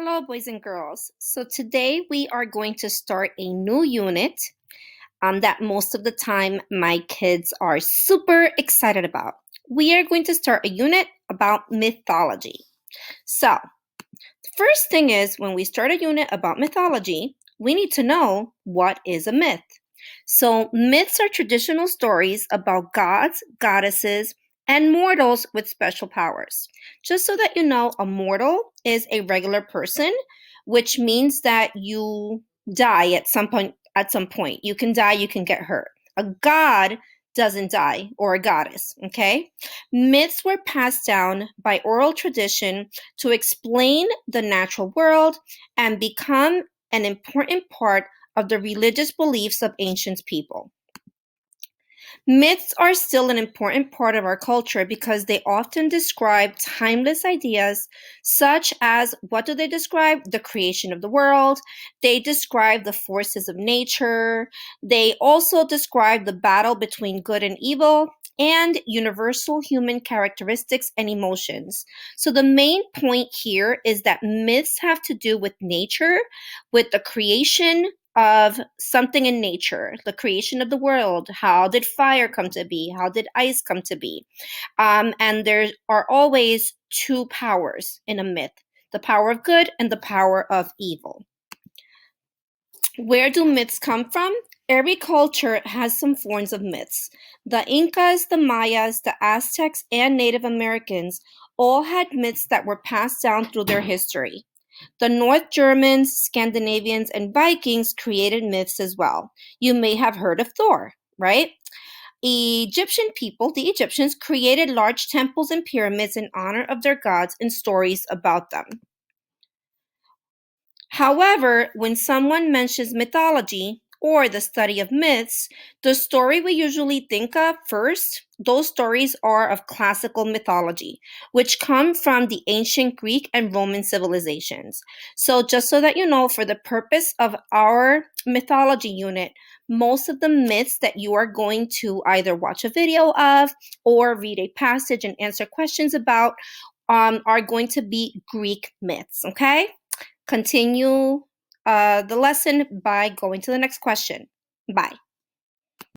Hello, boys and girls. So today we are going to start a new unit that most of the time my kids are super excited about. We are going to start a unit about mythology. So, the first thing is when we start a unit about mythology, we need to know what is a myth. So, myths are traditional stories about gods, goddesses, and mortals with special powers. Just so that you know, a mortal is a regular person, which means that you die at some point. You can die, you can get hurt. A god doesn't die, or a goddess, okay? Myths were passed down by oral tradition to explain the natural world and become an important part of the religious beliefs of ancient people. Myths are still an important part of our culture because they often describe timeless ideas, such as what do they describe? The creation of the world. They describe the forces of nature. They also describe the battle between good and evil and universal human characteristics and emotions. So, the main point here is that myths have to do with nature, with the creation of something in nature, the creation of the world. How did fire come to be? How did ice come to be? And there are always two powers in a myth, the power of good and the power of evil. Where do myths come from? Every culture has some forms of myths. The Incas, the Mayas, the Aztecs, and Native Americans all had myths that were passed down through their history. The North Germans, Scandinavians, and Vikings created myths as well. You may have heard of Thor, right? Egyptian people, the Egyptians, created large temples and pyramids in honor of their gods and stories about them. However, when someone mentions mythology or the study of myths, the story we usually think of first, those stories are of classical mythology, which come from the ancient Greek and Roman civilizations. So, just so that you know, for the purpose of our mythology unit, most of the myths that you are going to either watch a video of or read a passage and answer questions about are going to be Greek myths, okay? Continue the lesson by going to the next question. Bye.